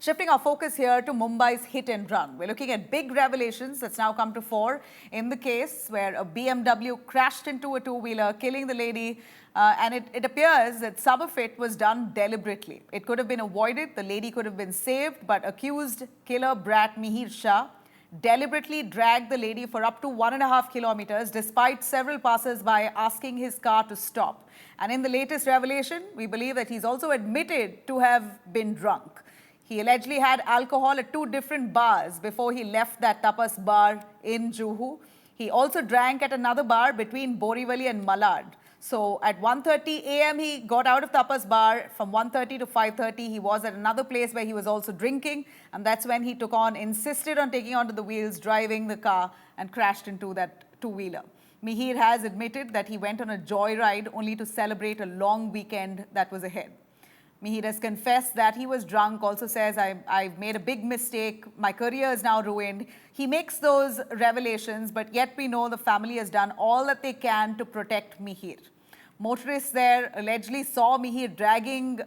Shifting our focus here to Mumbai's hit and run. We're looking at big revelations that's now come to fore in the case where a BMW crashed into a two-wheeler, killing the lady. And it appears that some of it was done deliberately. It could have been avoided, the lady could have been saved, but accused killer brat Mihir Shah deliberately dragged the lady for up to 1.5 kilometers despite several passers-by asking his car to stop. And in the latest revelation, we believe that he's also admitted to have been drunk. He allegedly had alcohol at 2 different bars before he left that tapas bar in Juhu. He also drank at another bar between Borivali and Malad. So at 1:30 a.m. he got out of tapas bar. From 1:30 to 5:30 he was at another place where he was also drinking, and that's when he insisted on taking onto the wheels, driving the car, and crashed into that two-wheeler. Mihir has admitted that he went on a joyride only to celebrate a long weekend that was ahead. Mihir has confessed that he was drunk, also says, I've made a big mistake, my career is now ruined. He makes those revelations, but yet we know the family has done all that they can to protect Mihir. Motorists there allegedly saw Mihir dragging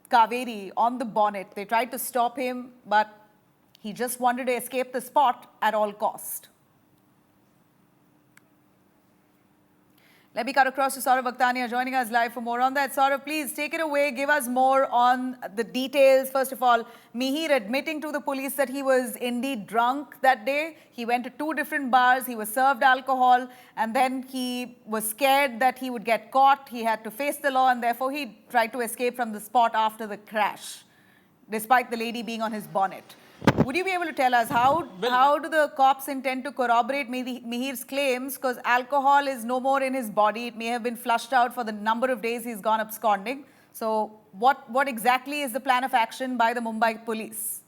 Kaveri on the bonnet. They tried to stop him, but he just wanted to escape the spot at all cost. Let me cut across to Saurav Vakhtania joining us live for more on that. Saurav, please take it away. Give us more on the details. First of all, Mihir admitting to the police that he was indeed drunk that day. He went to 2 different bars. He was served alcohol, and then he was scared that he would get caught. He had to face the law, and therefore he tried to escape from the spot after the crash, despite the lady being on his bonnet. Would you be able to tell us how do the cops intend to corroborate Mihir's claims? Because alcohol is no more in his body. It may have been flushed out for the number of days he's gone absconding. So what exactly is the plan of action by the Mumbai police?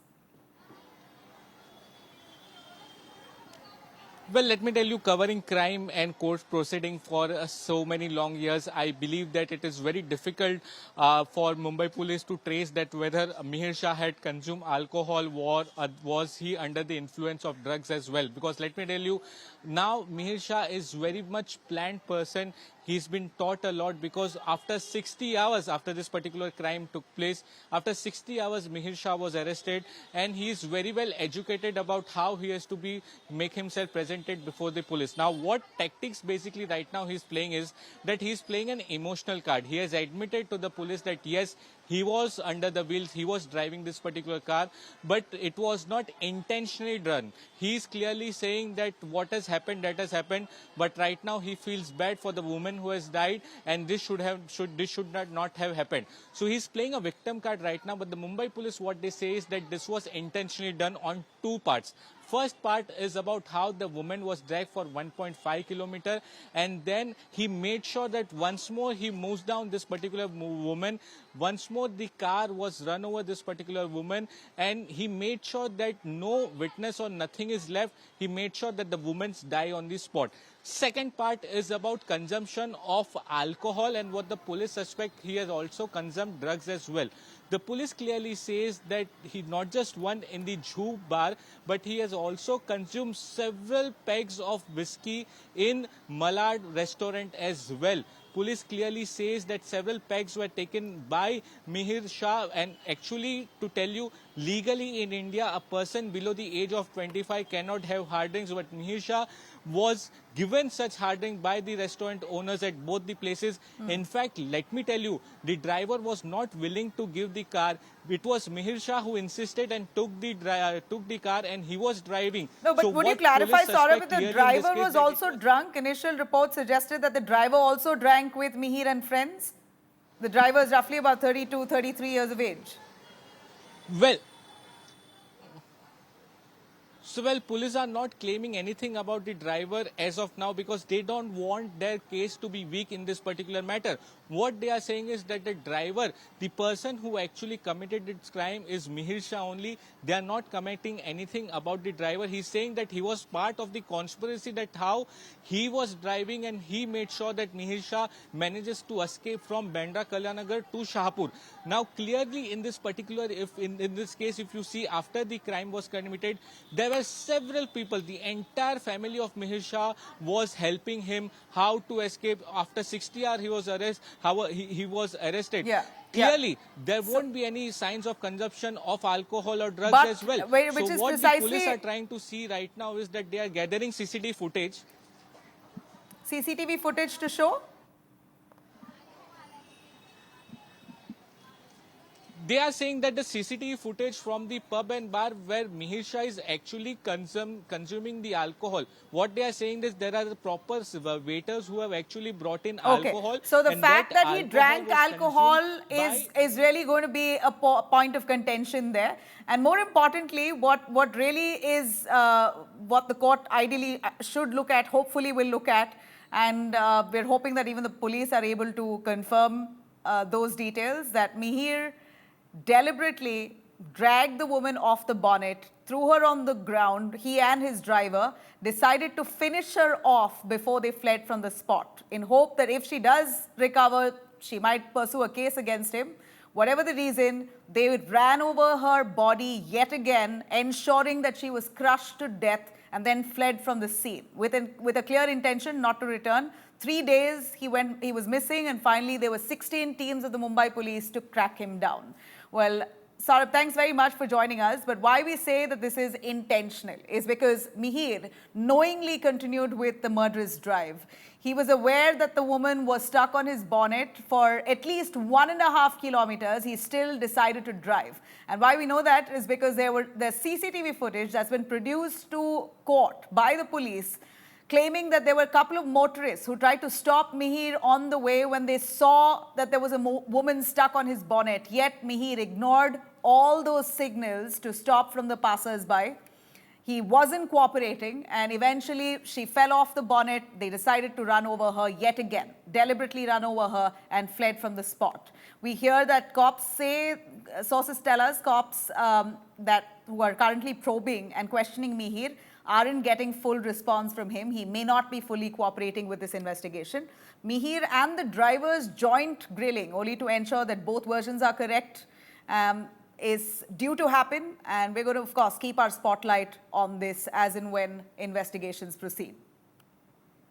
Well, let me tell you, covering crime and court proceeding for so many long years, I believe that it is very difficult for Mumbai police to trace that whether Mihir Shah had consumed alcohol or was he under the influence of drugs as well. Because let me tell you, now Mihir Shah is very much planned person. He's been taught a lot because after 60 hours after this particular crime took place, after 60 hours Mihir Shah was arrested, and he is very well educated about how he has to make himself presented before the police. Now what tactics basically right now he's playing is that he's playing an emotional card. He has admitted to the police that yes, he was under the wheels, he was driving this particular car, but it was not intentionally done. He is clearly saying that what has happened, that has happened, but right now he feels bad for the woman who has died, and this should not have happened. So he's playing a victim card right now, but the Mumbai police, what they say is that this was intentionally done on 2 parts. First part is about how the woman was dragged for 1.5 kilometers, and then he made sure that once more he moves down this particular woman. Once more the car was run over this particular woman, and he made sure that no witness or nothing is left. He made sure that the women die on the spot. Second part is about consumption of alcohol, and what the police suspect, he has also consumed drugs as well. The police clearly says that he not just one in the Juhu bar, but he has also consumed several pegs of whiskey in Malad restaurant as well. Police clearly says that several pegs were taken by Mihir Shah, and actually, to tell you, legally in India, a person below the age of 25 cannot have hard drinks, but Mihir Shah was given such hard drink by the restaurant owners at both the places. In fact, let me tell you, the driver was not willing to give the car. It was Mihir Shah who insisted and took the car, and he was driving. No, but would you clarify, Saurav, if the driver was also drunk? Initial reports suggested that the driver also drank with Mihir and friends. The driver is roughly about 32, 33 years of age. Well, police are not claiming anything about the driver as of now because they don't want their case to be weak in this particular matter. What they are saying is that the driver, the person who actually committed this crime, is Mihir Shah only. They are not commenting anything about the driver. He's saying that he was part of the conspiracy, that how he was driving and he made sure that Mihir Shah manages to escape from Bandra Kalyanagar to Shahpur. Now, clearly in this particular, if in this case, if you see after the crime was committed, there were several people. The entire family of Mihir Shah was helping him how to escape. After 60 hours, he was arrested. He was arrested. Yeah. Clearly, there So- won't be any signs of consumption of alcohol or drugs But as well. which So is what the precisely- police are trying to see right now is that they are gathering CCTV footage. CCTV footage to show? They are saying that the CCTV footage from the pub and bar where Mihir Shah is actually consuming the alcohol. What they are saying is there are the proper waiters who have actually brought in alcohol. So the and fact that he drank was alcohol consumed is really going to be a point of contention there. And more importantly, what really is what the court ideally should look at, hopefully will look at, and we're hoping that even the police are able to confirm those details, that Mihir deliberately dragged the woman off the bonnet, threw her on the ground. He and his driver decided to finish her off before they fled from the spot, in hope that if she does recover, she might pursue a case against him. Whatever the reason, they ran over her body yet again, ensuring that she was crushed to death, and then fled from the scene with a clear intention not to return. 3 days he was missing, and finally there were 16 teams of the Mumbai police to track him down. Well, Saurabh, thanks very much for joining us. But why we say that this is intentional is because Mihir knowingly continued with the murderous drive. He was aware that the woman was stuck on his bonnet for at least 1.5 kilometers. He still decided to drive. And why we know that is because there's CCTV footage that's been produced to court by the police, claiming that there were a couple of motorists who tried to stop Mihir on the way when they saw that there was a woman stuck on his bonnet. Yet Mihir ignored all those signals to stop from the passers-by. He wasn't cooperating, and eventually she fell off the bonnet. They decided to run over her yet again, deliberately run over her, and fled from the spot. We hear that cops say, sources tell us, cops who are currently probing and questioning Mihir aren't getting full response from him. He may not be fully cooperating with this investigation. Mihir and the driver's joint grilling, only to ensure that both versions are correct, is due to happen. And we're going to, of course, keep our spotlight on this as and when investigations proceed.